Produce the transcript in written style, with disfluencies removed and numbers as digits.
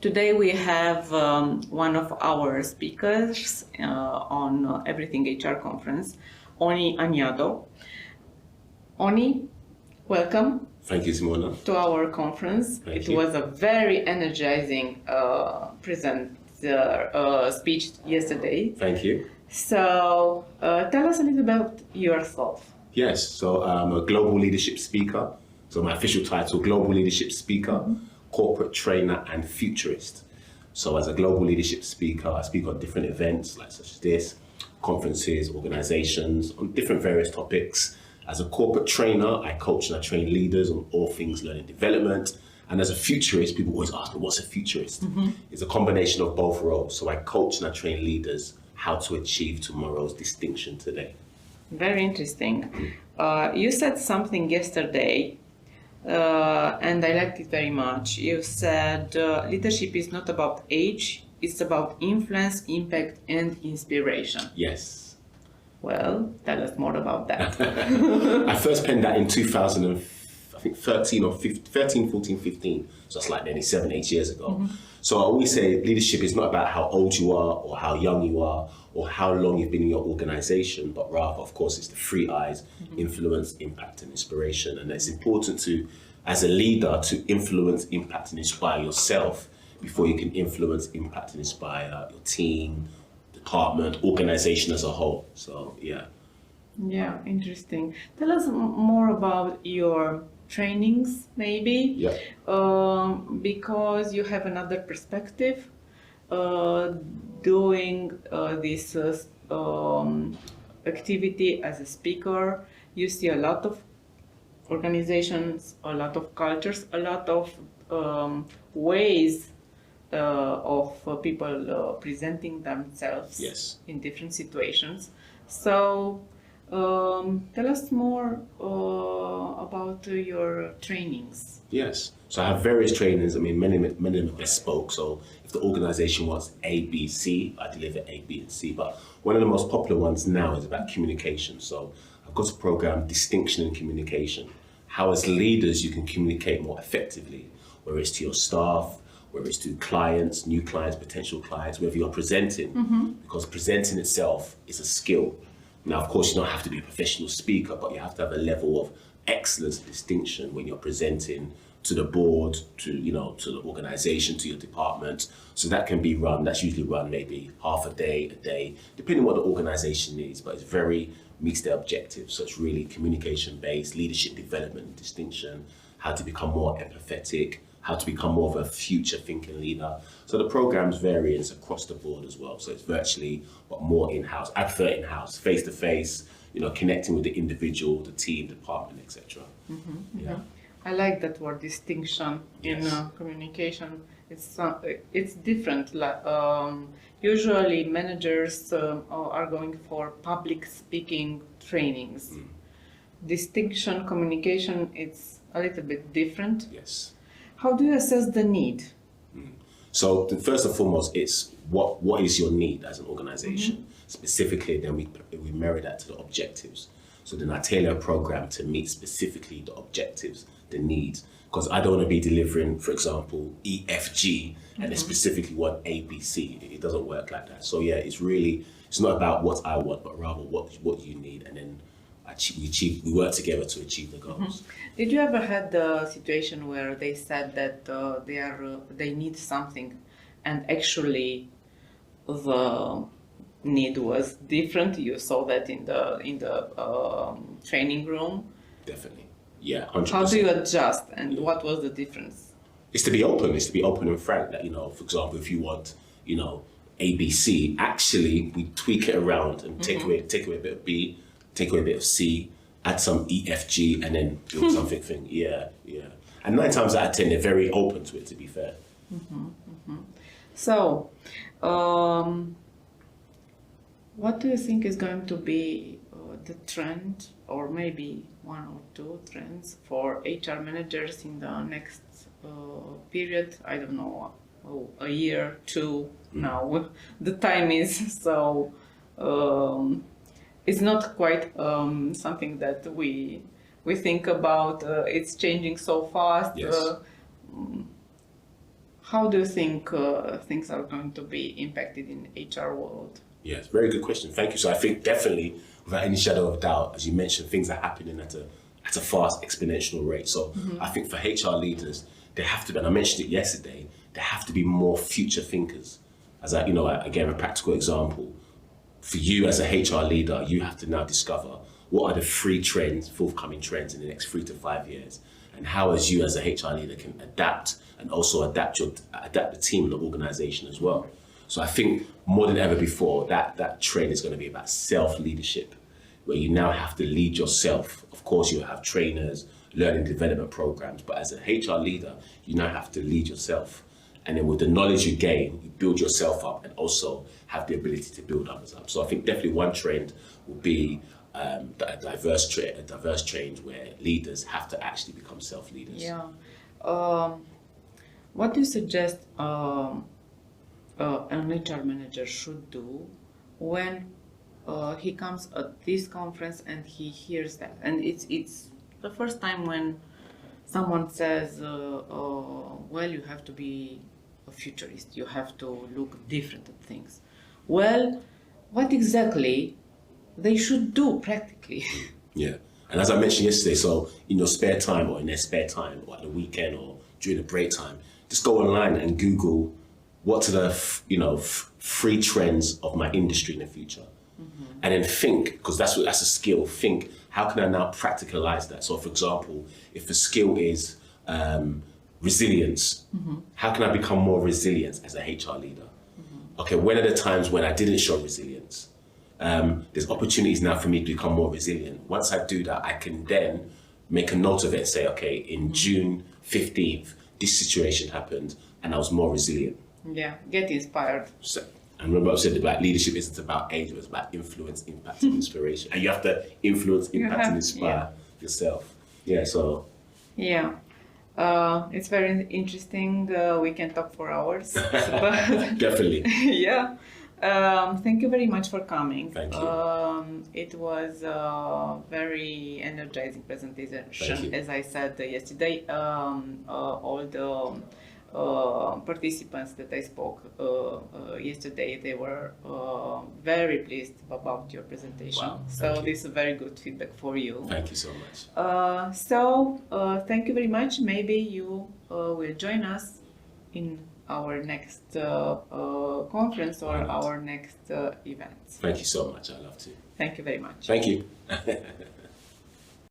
Today we have one of our speakers on Everything HR conference, Onyi Anyado. Onyi, welcome. Thank you, Simona. To our conference. Thank it you. was a very energizing speech yesterday. Thank you. So tell us a little about yourself. Yes, so I'm a global leadership speaker. So my official title, global leadership speaker, corporate trainer, and futurist. So as a global leadership speaker, I speak on different events like such as this, conferences, organizations, on different various topics. As a corporate trainer, I coach and I train leaders on all things learning development. And as a futurist, people always ask me, what's a futurist? It's a combination of both roles. So I coach and I train leaders how to achieve tomorrow's distinction today. Very interesting. You said something yesterday, and I liked it very much. You said leadership is not about age, it's about influence, impact, and inspiration. Yes. Well, tell us more about that. I first penned that in 13, 14, 15. So that's like nearly 7-8 years ago. So I always say leadership is not about how old you are or how young you are or how long you've been in your organization, but rather, of course, it's the three I's, influence, impact, and inspiration. And it's important to, as a leader, to influence, impact, and inspire yourself before you can influence, impact, and inspire your team, department, organization as a whole. So, yeah. Yeah, interesting. Tell us more about your trainings, maybe. Yeah. Because you have another perspective doing this activity as a speaker. You see a lot of organizations, a lot of cultures, a lot of ways of people presenting themselves in different situations. So tell us more about your trainings. Yes. So I have various trainings. I mean, many of them are bespoke. So if the organization wants A, B, C, I deliver A, B, and C. But one of the most popular ones now is about communication. So I've got a program, Distinction in Communication. How as leaders you can communicate more effectively, whether it's to your staff, whether it's to clients, new clients, potential clients, whether you're presenting, because presenting itself is a skill. Now, of course, you don't have to be a professional speaker, but you have to have a level of excellence and distinction when you're presenting to the board, to the organization, to your department. So that can be run, that's usually run maybe half a day, depending on what the organization needs, but it's very meets their objectives. So it's really communication-based, leadership development, distinction, how to become more empathetic, how to become more of a future-thinking leader. So the programs vary, and it's across the board as well. So it's virtually, but more in-house. I prefer in-house, face-to-face, connecting with the individual, the team, department, etc. Yeah. I like that word, distinction in communication. It's different. Usually managers are going for public speaking trainings. Distinction communication, it's a little bit different. Yes. How do you assess the need? So first and foremost, it's what is your need as an organization? Specifically, then we marry that to the objectives. So then I tailor a program to meet specifically the objectives, the needs. Because I don't want to be delivering, for example, EFG and then specifically want ABC. It doesn't work like that. So yeah, it's not about what I want, but rather what you need, and then we work together to achieve the goals. Did you ever had the situation where they said that they need something, and actually the need was different? You saw that in the training room. Definitely, yeah, 100%. How do you adjust, and what was the difference? It's to be open. It's to be open and frank. That for example, if you want ABC, actually we tweak it around and take away a bit of B. Take away a bit of C, add some EFG, and then build something. Yeah. And 9 times out of 10, they're very open to it, to be fair. So, what do you think is going to be the trend, or maybe 1 or 2 trends for HR managers in the next period? I don't know, a year, 2 now. The time is so... it's not quite something that we think about. It's changing so fast. Yes. how do you think things are going to be impacted in HR world? Yes, very good question. Thank you. So I think definitely, without any shadow of doubt, as you mentioned, things are happening at a fast exponential rate. So I think for HR leaders, they have to be, and I mentioned it yesterday, they have to be more future thinkers. As I, I gave a practical example. For you as a HR leader, you have to now discover what are the forthcoming trends in the next 3 to 5 years, and how as you as a HR leader can adapt and also adapt the team and the organization as well. So I think more than ever before, that trend is going to be about self-leadership, where you now have to lead yourself. Of course, you'll have trainers, learning development programs, but as a HR leader, you now have to lead yourself. And then with the knowledge you gain, you build yourself up and also have the ability to build others up. So I think definitely one trend will be a diverse trend where leaders have to actually become self-leaders. Yeah. What do you suggest an HR manager should do when he comes at this conference and he hears that? And it's the first time when someone says, well, you have to be a futurist, you have to look different at things. Well, what exactly they should do practically? Yeah. And as I mentioned yesterday, so in your spare time or in their spare time or at the weekend or during the break time, just go online and Google what are the free trends of my industry in the future. And then think, because that's a skill, think, how can I now practicalize that? So for example, if the skill is resilience, how can I become more resilient as a HR leader? Okay, when are the times when I didn't show resilience? There's opportunities now for me to become more resilient. Once I do that, I can then make a note of it and say, okay, in June 15th, this situation happened and I was more resilient. Yeah, get inspired. So, and remember I said about leadership isn't about age, it's about influence, impact, and inspiration. And you have to influence, impact, and inspire yourself. Yeah, so. Yeah. It's very interesting. We can talk for hours. But definitely. Yeah. Thank you very much for coming. Thank you. It was a very energizing presentation. Thank you. As I said yesterday, all the participants that I spoke yesterday, they were very pleased about your presentation. Wow, so this is very good feedback for you. Thank you so much. Thank you very much. Maybe you will join us in our next conference or our next events. Thank you so much. I love to. Thank you very much. Thank you.